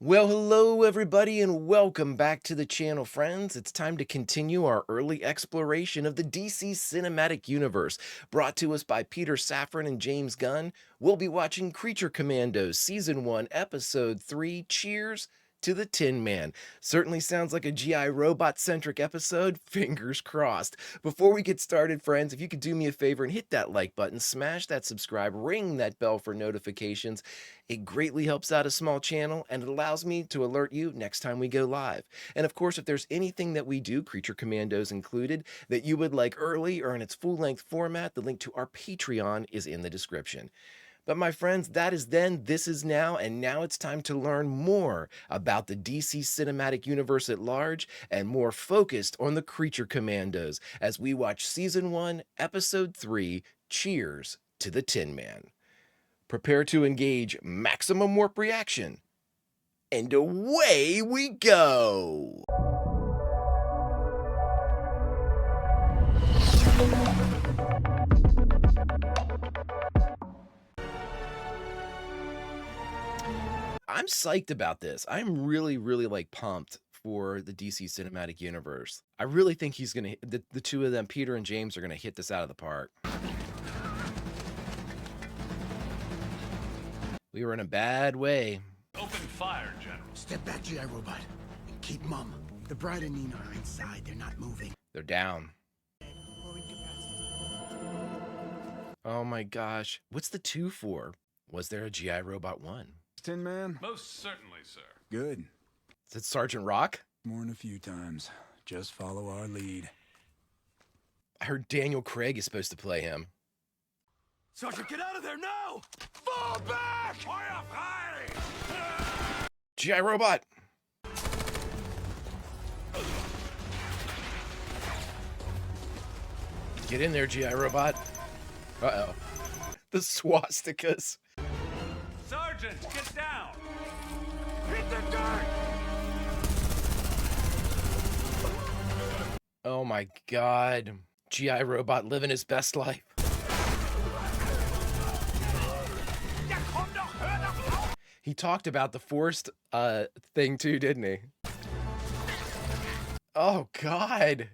Well, hello everybody and welcome back to the channel, friends. It's time to continue our early exploration of the DC Cinematic Universe, brought to us by Peter Safran and James Gunn. We'll be watching Creature Commandos Season 1, Episode 3, Cheers to the Tin Man. Certainly sounds like a GI robot-centric episode, fingers crossed. Before we get started, friends, if you could do me a favor and hit that like button, smash that subscribe, ring that bell for notifications. It greatly helps out a small channel, and it allows me to alert you next time we go live. And of course, if there's anything that we do, Creature Commandos included, that you would like early or in its full-length format, the link to our Patreon is in the description. But my friends, that is then, this is now, and now it's time to learn more about the DC Cinematic Universe at large and more focused on the Creature Commandos as we watch Season 1, Episode 3, Cheers to the Tin Man. Prepare to engage maximum warp reaction, and away we go! I'm psyched about this. I'm really like pumped for the DC Cinematic Universe. I really think he's gonna, the two of them, Peter and James, are gonna hit this out of the park. We were in a bad way. Open fire, General. Step back, GI Robot, and keep mum. The bride and Nina are inside. They're not moving. They're down. Oh my gosh. What's the 2 for? Was there a GI Robot 1? Tin Man? Most certainly, sir. Good. Is it Sergeant Rock? More than a few times. Just follow our lead. I heard Daniel Craig is supposed to play him. Sergeant, get out of there now! Fall back! Fire firing! GI Robot! Get in there, GI Robot. Uh-oh. The swastikas. Sergeant, get down! Hit the dirt! Oh my god. GI Robot living his best life. He talked about the forced thing too, didn't he? Oh god.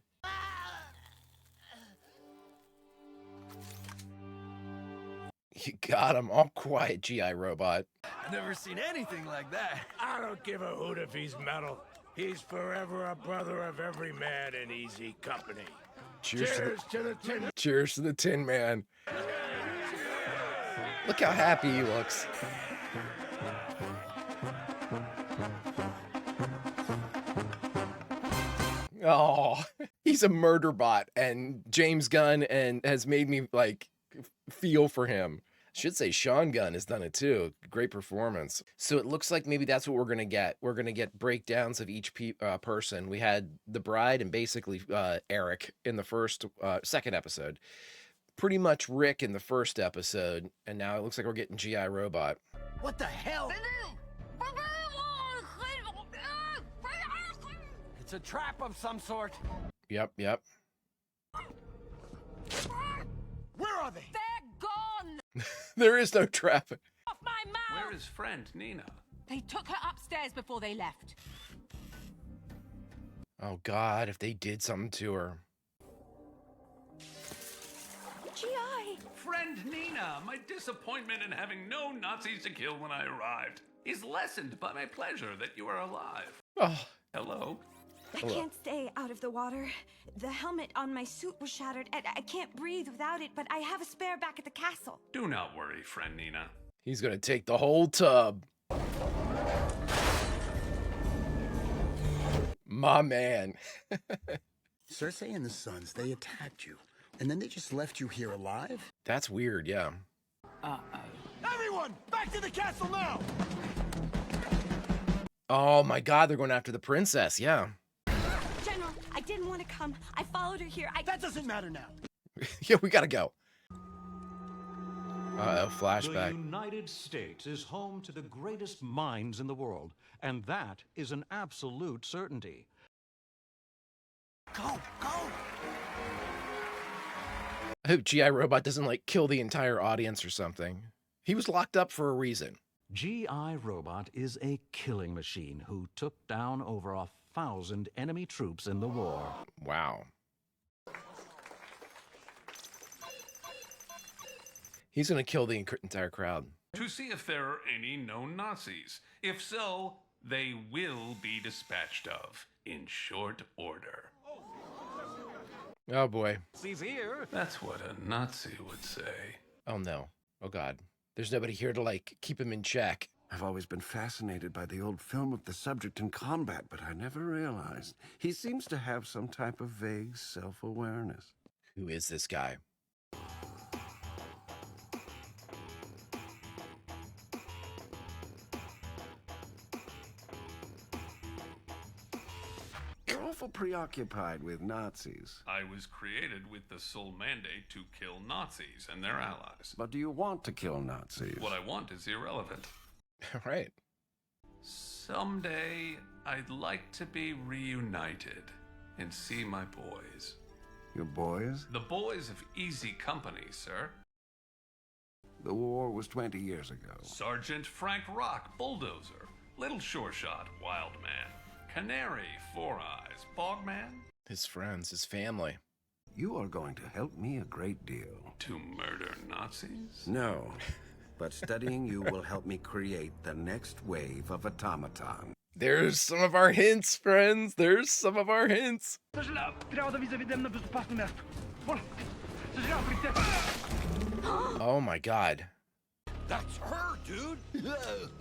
You got him. All quiet, GI Robot. Never seen anything like that. I don't give a hoot if he's metal. He's forever a brother of every man in easy company. Cheers To the tin. Cheers to the Tin Man. Look how happy he looks. Oh, he's a murder bot, and James Gunn has made me like feel for him. Should say Sean Gunn has done it too. Great performance. So it looks like maybe that's what we're gonna get. We're gonna get breakdowns of each person. We had the bride and basically Eric in the second episode. Pretty much Rick in the first episode, and now it looks like we're getting GI Robot. What the hell? It's a trap of some sort. Yep. Where are they? They're gone! There is no traffic. Off my mouth! Where is friend Nina? They took her upstairs before they left. Oh god, if they did something to her. GI! Friend Nina, my disappointment in having no Nazis to kill when I arrived is lessened by my pleasure that you are alive. Oh, Hello? I Hello. can't stay out of the water. The helmet on my suit was shattered, and I can't breathe without it, but I have a spare back at the castle. Do not worry, friend Nina. he's gonna take the whole tub. My man. Cersei and the Sons, they attacked you. And then they just left you here alive? That's weird, yeah. Everyone, back to the castle now! Oh my god, they're going after the princess, yeah. General, I didn't want to come. I followed her here. That doesn't matter now. Yeah, we gotta go. Uh-oh, The flashback. United States is home to the greatest minds in the world, and that is an absolute certainty. Go! I hope GI Robot doesn't like kill the entire audience or something. He was locked up for a reason. GI Robot is a killing machine who took down over 1,000 enemy troops in the war. Wow. He's going to kill the entire crowd. To see if there are any known Nazis. If so, they will be dispatched of in short order. Oh, boy. He's here. That's what a Nazi would say. Oh, no. Oh, God. There's nobody here to, like, keep him in check. I've always been fascinated by the old film of the subject in combat, but I never realized he seems to have some type of vague self-awareness. Who is this guy? You're awful preoccupied with Nazis. I was created with the sole mandate to kill Nazis and their allies. But do you want to kill Nazis? What I want is irrelevant. Right. Someday, I'd like to be reunited and see my boys. Your boys? The boys of Easy Company, sir. The war was 20 years ago. Sergeant Frank Rock, Bulldozer. Little Sure Shot, Wild Man. Canary, Four Eyes, Bogman. His friends, his family. You are going to help me a great deal. To murder Nazis? No, but studying you will help me create the next wave of automaton. There's some of our hints, friends. There's some of our hints. Oh my God. That's her, dude.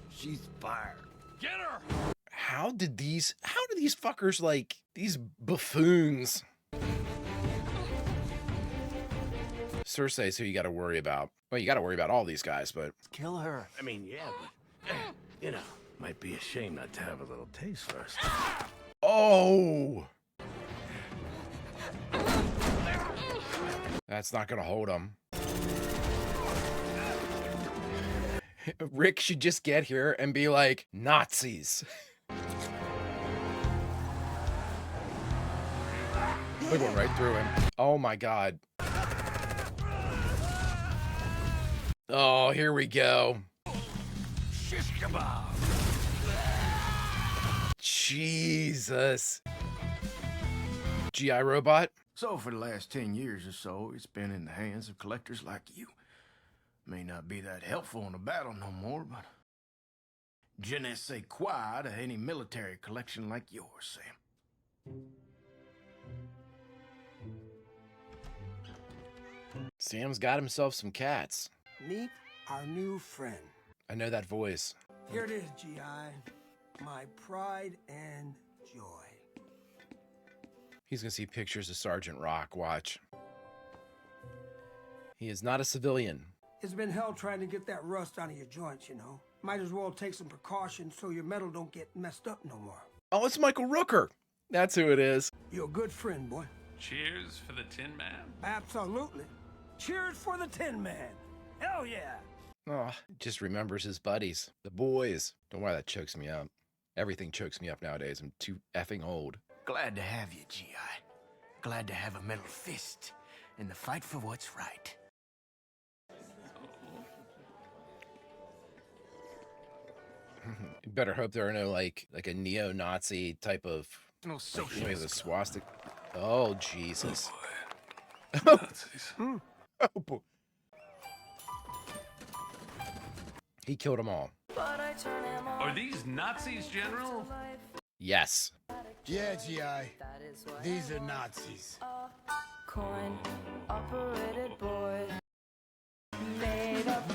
She's fired. Get her. How do these fuckers, like, these buffoons? Cersei's who you gotta worry about. Well, you gotta worry about all these guys, but... Kill her. I mean, yeah, but you know, might be a shame not to have a little taste first. Oh! That's not gonna hold him. Rick should just get here and be like, Nazis. We're going right through him. Oh my God. Oh, here we go. Shish kebab. Jesus. GI Robot? So for the last 10 years or so, it's been in the hands of collectors like you. May not be that helpful in a battle no more, but je ne sais quoi to any military collection like yours, Sam. Sam's got himself some cats. Meet our new friend. I know that voice. Here it is, GI. My pride and joy. He's gonna see pictures of Sergeant Rock. Watch. He is not a civilian. It's been hell trying to get that rust out of your joints, you know. Might as well take some precautions so your metal don't get messed up no more. Oh, it's Michael Rooker. That's who it is. You're a good friend, boy. Cheers for the Tin Man. Absolutely. Cheers for the Tin Man. Hell yeah. Oh, just remembers his buddies, the boys. Don't worry, that chokes me up. Everything chokes me up nowadays. I'm too effing old. Glad to have you, GI. Glad to have a metal fist in the fight for what's right. You better hope there are no like a neo-Nazi type of No maybe the swastika. Oh Jesus! Nazis. Oh boy. He killed them all. Are these Nazis, General? Yes. Yeah, GI. These are Nazis. Coin-operated boy.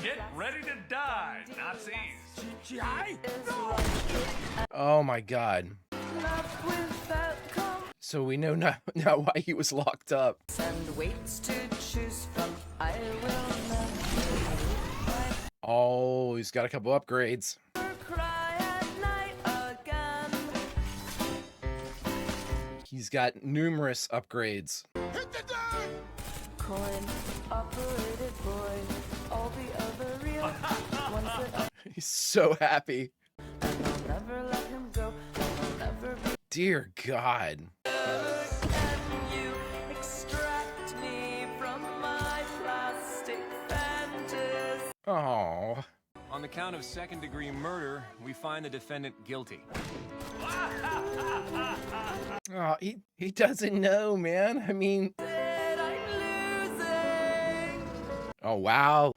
Get ready to die, Nazis! GI? Oh my God. So we know now why he was locked up. And weights to choose from. I will not Oh, he's got a couple upgrades. cry at night again. He's got numerous upgrades. Coin-operated boy. All the other real ones that He's so happy. and I'll never let him go. I'll never be. Dear God. Can you extract me from my plastic fantasy? Oh. On the count of second-degree murder, we find the defendant guilty. Oh, he doesn't know, man. I mean, oh wow.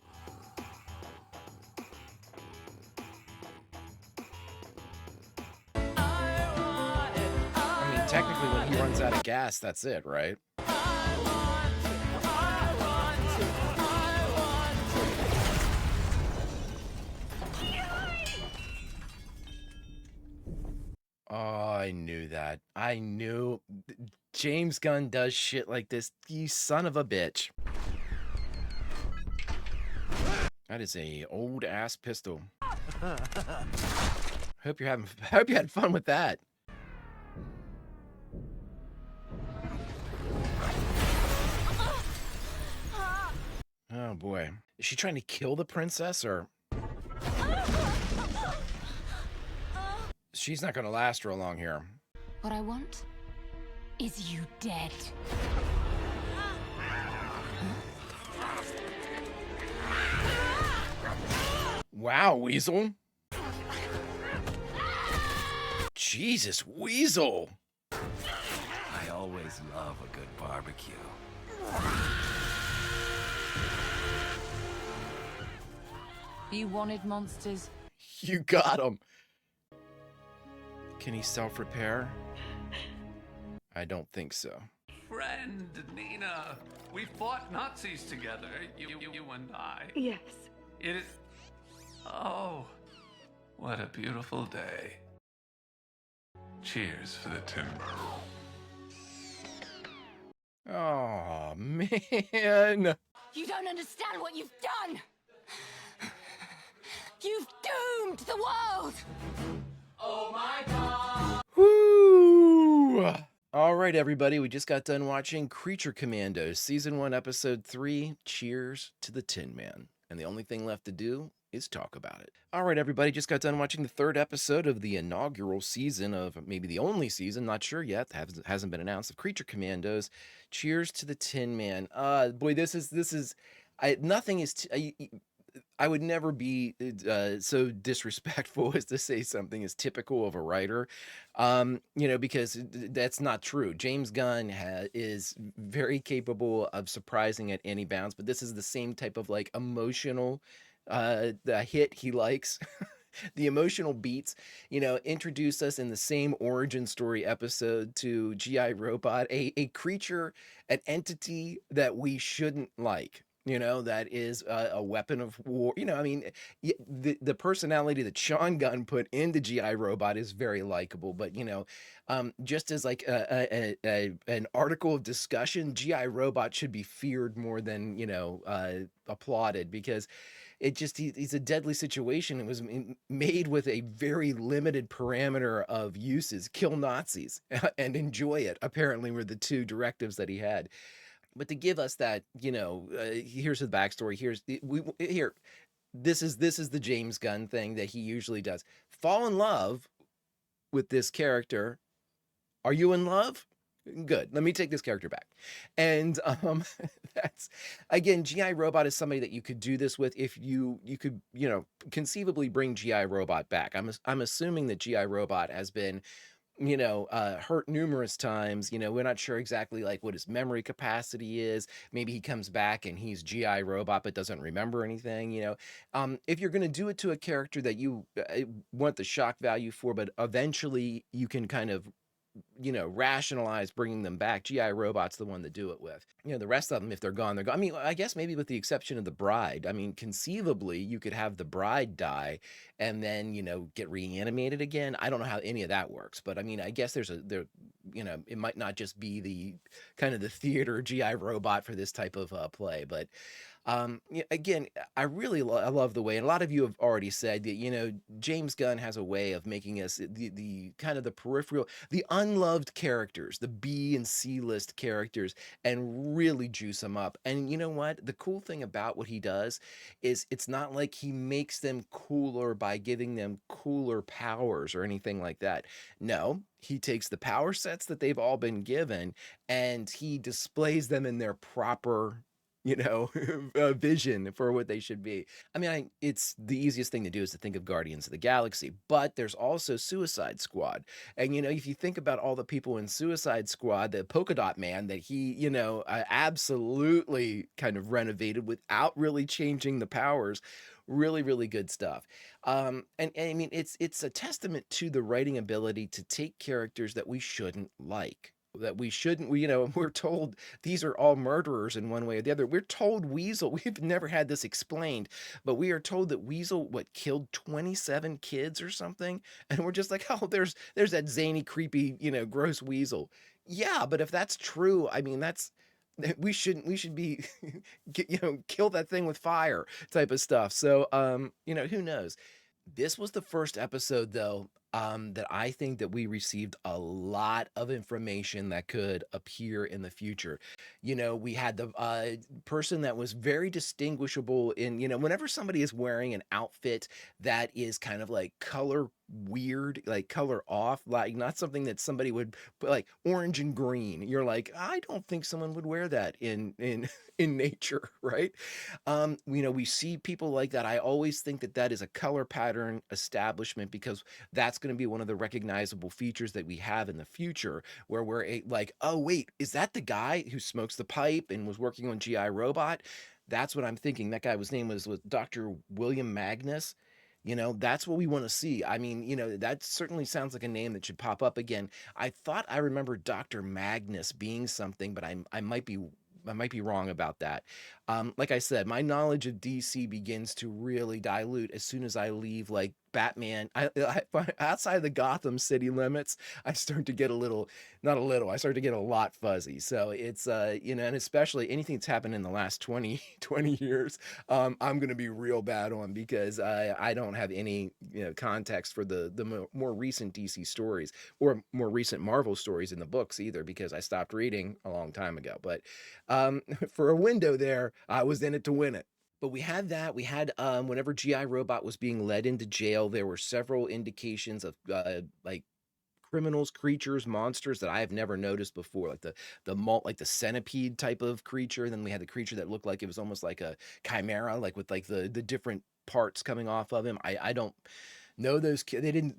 I mean, technically, when he runs out of gas, that's it, right? Oh, I knew that. I knew James Gunn does shit like this. You son of a bitch. That is a old ass pistol. Hope you had fun with that. Oh boy. Is she trying to kill the princess or? She's not gonna last real long here. What I want is you dead. Wow, Weasel. Jesus, Weasel. I always love a good barbecue. You wanted monsters? You got him. Can he self-repair? I don't think so. Friend Nina, we fought Nazis together, you and I. Yes. It is... Oh, what a beautiful day. Cheers for the timber. Oh, man. You don't understand what you've done! You've doomed the world! Oh my God! Woo! All right, everybody, we just got done watching Creature Commandos, Season 1, Episode 3, Cheers to the Tin Man. And the only thing left to do is talk about it. All right, everybody, just got done watching the 3rd episode of the inaugural season of, maybe the only season, not sure yet, hasn't been announced, of Creature Commandos. Cheers to the Tin Man. Boy, nothing is... I would never be so disrespectful as to say something is typical of a writer, because that's not true. James Gunn is very capable of surprising at any bounds, but this is the same type of like emotional hit he likes. The emotional beats, introduce us in the same origin story episode to G.I. Robot, a creature, an entity that we shouldn't like. That is a weapon of war. The personality that Sean Gunn put into G.I. Robot is very likable. But, just as like an article of discussion, G.I. Robot should be feared more than, applauded, because he's a deadly situation. It was made with a very limited parameter of uses. Kill Nazis and enjoy it, apparently, were the 2 directives that he had. But to give us that, here's the backstory. This is the James Gunn thing that he usually does. Fall in love with this character. Are you in love? Good. Let me take this character back. And that's, again, G.I. Robot is somebody that you could do this with if you could, conceivably bring G.I. Robot back. I'm assuming that G.I. Robot has been hurt numerous times. We're not sure exactly like what his memory capacity is. Maybe he comes back and he's G.I. Robot but doesn't remember anything. If you're going to do it to a character that you want the shock value for, but eventually you can kind of rationalize bringing them back, G.I. Robot's the one to do it with. The rest of them, if they're gone, they're gone. I mean, I guess maybe with the exception of the bride. I mean, conceivably, you could have the bride die and then, get reanimated again. I don't know how any of that works, but I mean, I guess it might not just be the kind of the theater G.I. Robot for this type of play, but again, I really love the way, and a lot of you have already said that, James Gunn has a way of making us the kind of the peripheral, the unloved characters, the B and C list characters, and really juice them up. And you know what? The cool thing about what he does is it's not like he makes them cooler by giving them cooler powers or anything like that. No, he takes the power sets that they've all been given and he displays them in their proper vision for what they should be. I mean, it's the easiest thing to do is to think of Guardians of the Galaxy, but there's also Suicide Squad. And, if you think about all the people in Suicide Squad, the Polka Dot Man that he, absolutely kind of renovated without really changing the powers. Really, really good stuff. And I mean, it's a testament to the writing ability to take characters that we shouldn't like. That we shouldn't, we're told these are all murderers in one way or the other. We're told Weasel, we've never had this explained, but we are told that Weasel, killed 27 kids or something. And we're just like, oh, there's that zany, creepy, gross Weasel. Yeah, but if that's true, I mean, we should be, kill that thing with fire type of stuff. So, who knows? This was the first episode, though, that I think that we received a lot of information that could appear in the future. We had the person that was very distinguishable in, whenever somebody is wearing an outfit that is kind of like color weird, like color off, like not something that somebody would put like orange and green. You're like, I don't think someone would wear that in in nature, right? We see people like that. I always think that that is a color pattern establishment because that's going to be one of the recognizable features that we have in the future where like, oh, wait, is that the guy who smokes the pipe and was working on GI Robot? That's what I'm thinking. That guy, his name was Dr. William Magnus. That's what we want to see. I mean, that certainly sounds like a name that should pop up again. I thought I remember Dr. Magnus being something, but I might be wrong about that. Like I said, my knowledge of DC begins to really dilute as soon as I leave like Batman. Outside the Gotham city limits, I start to get I start to get a lot fuzzy. So it's and especially anything that's happened in the last 20 years, I'm gonna be real bad on because I don't have any context for the more recent DC stories or more recent Marvel stories in the books either because I stopped reading a long time ago. But for a window there, I was in it to win it. But we had that. We had whenever GI Robot was being led into jail, there were several indications of like criminals, creatures, monsters that I have never noticed before, like like the centipede type of creature. Then we had the creature that looked like it was almost like a chimera, like with like the different parts coming off of him. I don't know those kids. They didn't.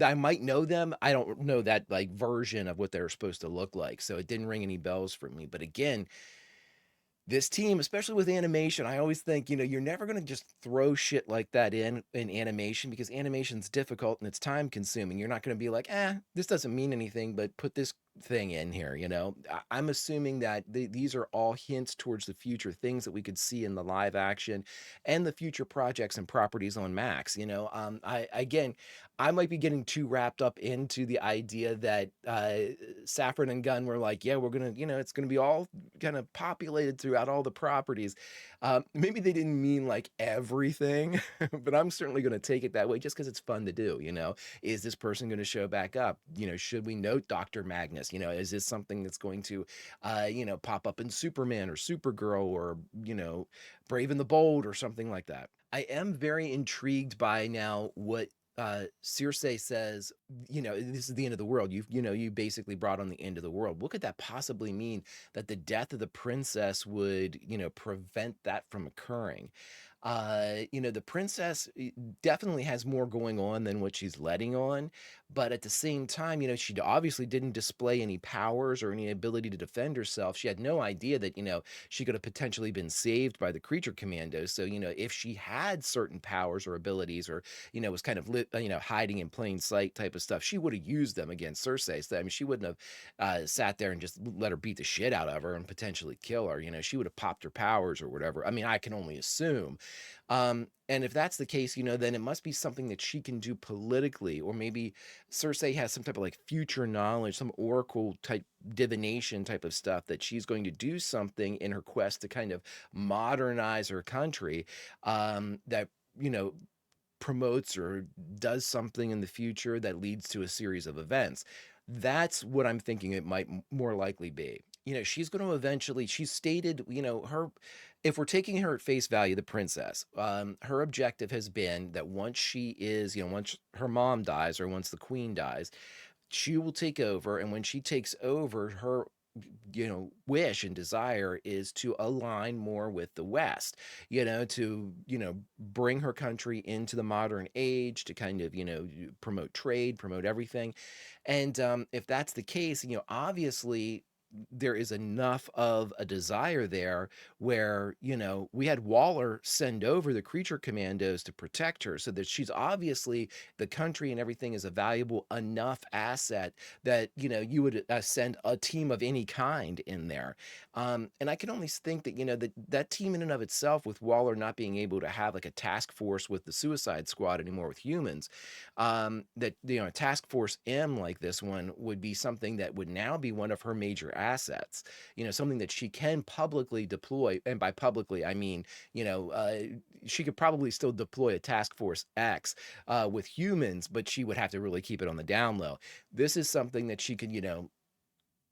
I might know them. I don't know that like version of what they're supposed to look like. So it didn't ring any bells for me. But again, this team, especially with animation, I always think, you're never going to just throw shit like that in animation because animation's difficult and it's time consuming. You're not going to be like, this doesn't mean anything, but put this thing in here. I'm assuming that these are all hints towards the future, things that we could see in the live action and the future projects and properties on Max. I might be getting too wrapped up into the idea that Safran and Gunn were like, yeah, we're gonna, it's gonna be all kind of populated throughout all the properties. Maybe they didn't mean like everything, but I'm certainly gonna take it that way just because it's fun to do. Is this person gonna show back up? Should we note Dr. Magnus? Is this something that's going to, pop up in Superman or Supergirl or Brave and the Bold or something like that? I am very intrigued by now what Circe says, this is the end of the world. You basically brought on the end of the world. What could that possibly mean that the death of the princess would, prevent that from occurring? The princess definitely has more going on than what she's letting on, but at the same time, she obviously didn't display any powers or any ability to defend herself. She had no idea that, she could have potentially been saved by the Creature Commandos. So, if she had certain powers or abilities or, was kind of hiding in plain sight type of stuff, she would have used them against Circe. So, I mean, she wouldn't have sat there and just let her beat the shit out of her and potentially kill her. She would have popped her powers or whatever. I mean, I can only assume. And if that's the case, then it must be something that she can do politically, or maybe Circe has some type of like future knowledge, some oracle type divination type of stuff that she's going to do something in her quest to kind of modernize her country, that, promotes or does something in the future that leads to a series of events. That's what I'm thinking it might more likely be. She's going to eventually, she's stated, if we're taking her at face value, the princess, her objective has been that once she is, once her mom dies or once the queen dies, she will take over. And when she takes over, her wish and desire is to align more with the West, to, bring her country into the modern age, to kind of, promote trade, promote everything. And if that's the case, obviously there is enough of a desire there where, we had Waller send over the Creature Commandos to protect her, so that she's obviously, the country and everything is a valuable enough asset that, you would send a team of any kind in there. And I can only think that, that team in and of itself, with Waller not being able to have like a task force with the Suicide Squad anymore with humans, that, a task force M like this one would be something that would now be one of her major assets, something that she can publicly deploy. And by publicly, I mean, she could probably still deploy a task force X with humans, but she would have to really keep it on the down low. This is something that she could,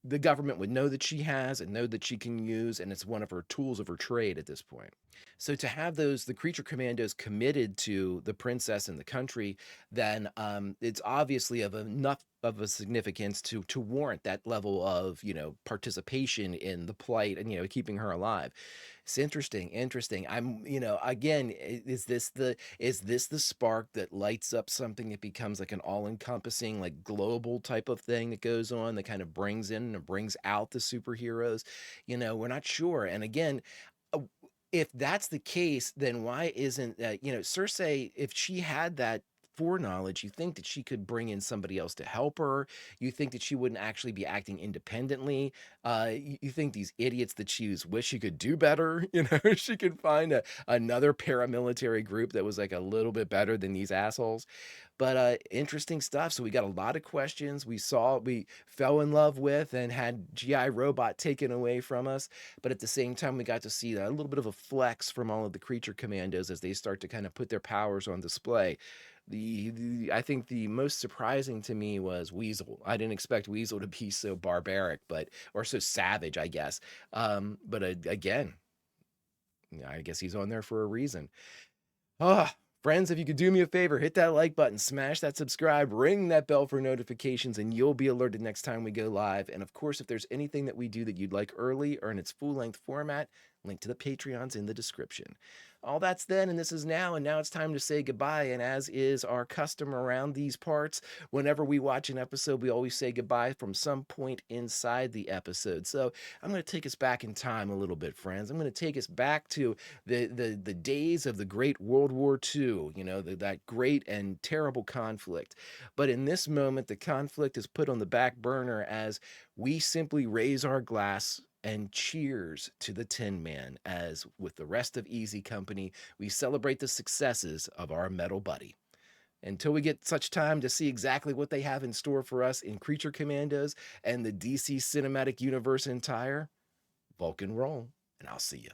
the government would know that she has and know that she can use, and it's one of her tools of her trade at this point. So to have the Creature Commandos committed to the princess and the country, then it's obviously of enough of a significance to warrant that level of, participation in the plight and, keeping her alive. It's interesting. I'm, again, is this the spark that lights up something that becomes like an all-encompassing, like global type of thing that goes on, that kind of brings in and brings out the superheroes? We're not sure. And again, uh, if that's the case, then why isn't Cersei, if she had that foreknowledge, you think that she could bring in somebody else to help her? You think that she wouldn't actually be acting independently? You think these idiots that she was wish she could do better? She could find another paramilitary group that was like a little bit better than these assholes. But interesting stuff. So we got a lot of questions. We fell in love with and had GI Robot taken away from us. But at the same time, we got to see a little bit of a flex from all of the Creature Commandos as they start to kind of put their powers on display. I think the most surprising to me was Weasel. I didn't expect Weasel to be so barbaric, or so savage, I guess. But again, I guess he's on there for a reason. Ah, friends, if you could do me a favor, hit that like button, smash that subscribe, ring that bell for notifications, and you'll be alerted next time we go live. And of course, if there's anything that we do that you'd like early or in its full-length format, link to the Patreons in the description. All that's then, and this is now, and now it's time to say goodbye. And as is our custom around these parts, whenever we watch an episode, we always say goodbye from some point inside the episode. So I'm going to take us back in time a little bit, friends. I'm going to take us back to the days of the Great World War II, that great and terrible conflict. But in this moment, the conflict is put on the back burner as we simply raise our glass and cheers to the Tin Man, as with the rest of Easy Company, we celebrate the successes of our metal buddy. Until we get such time to see exactly what they have in store for us in Creature Commandos and the DC Cinematic Universe entire, Vulcan roll, and I'll see you.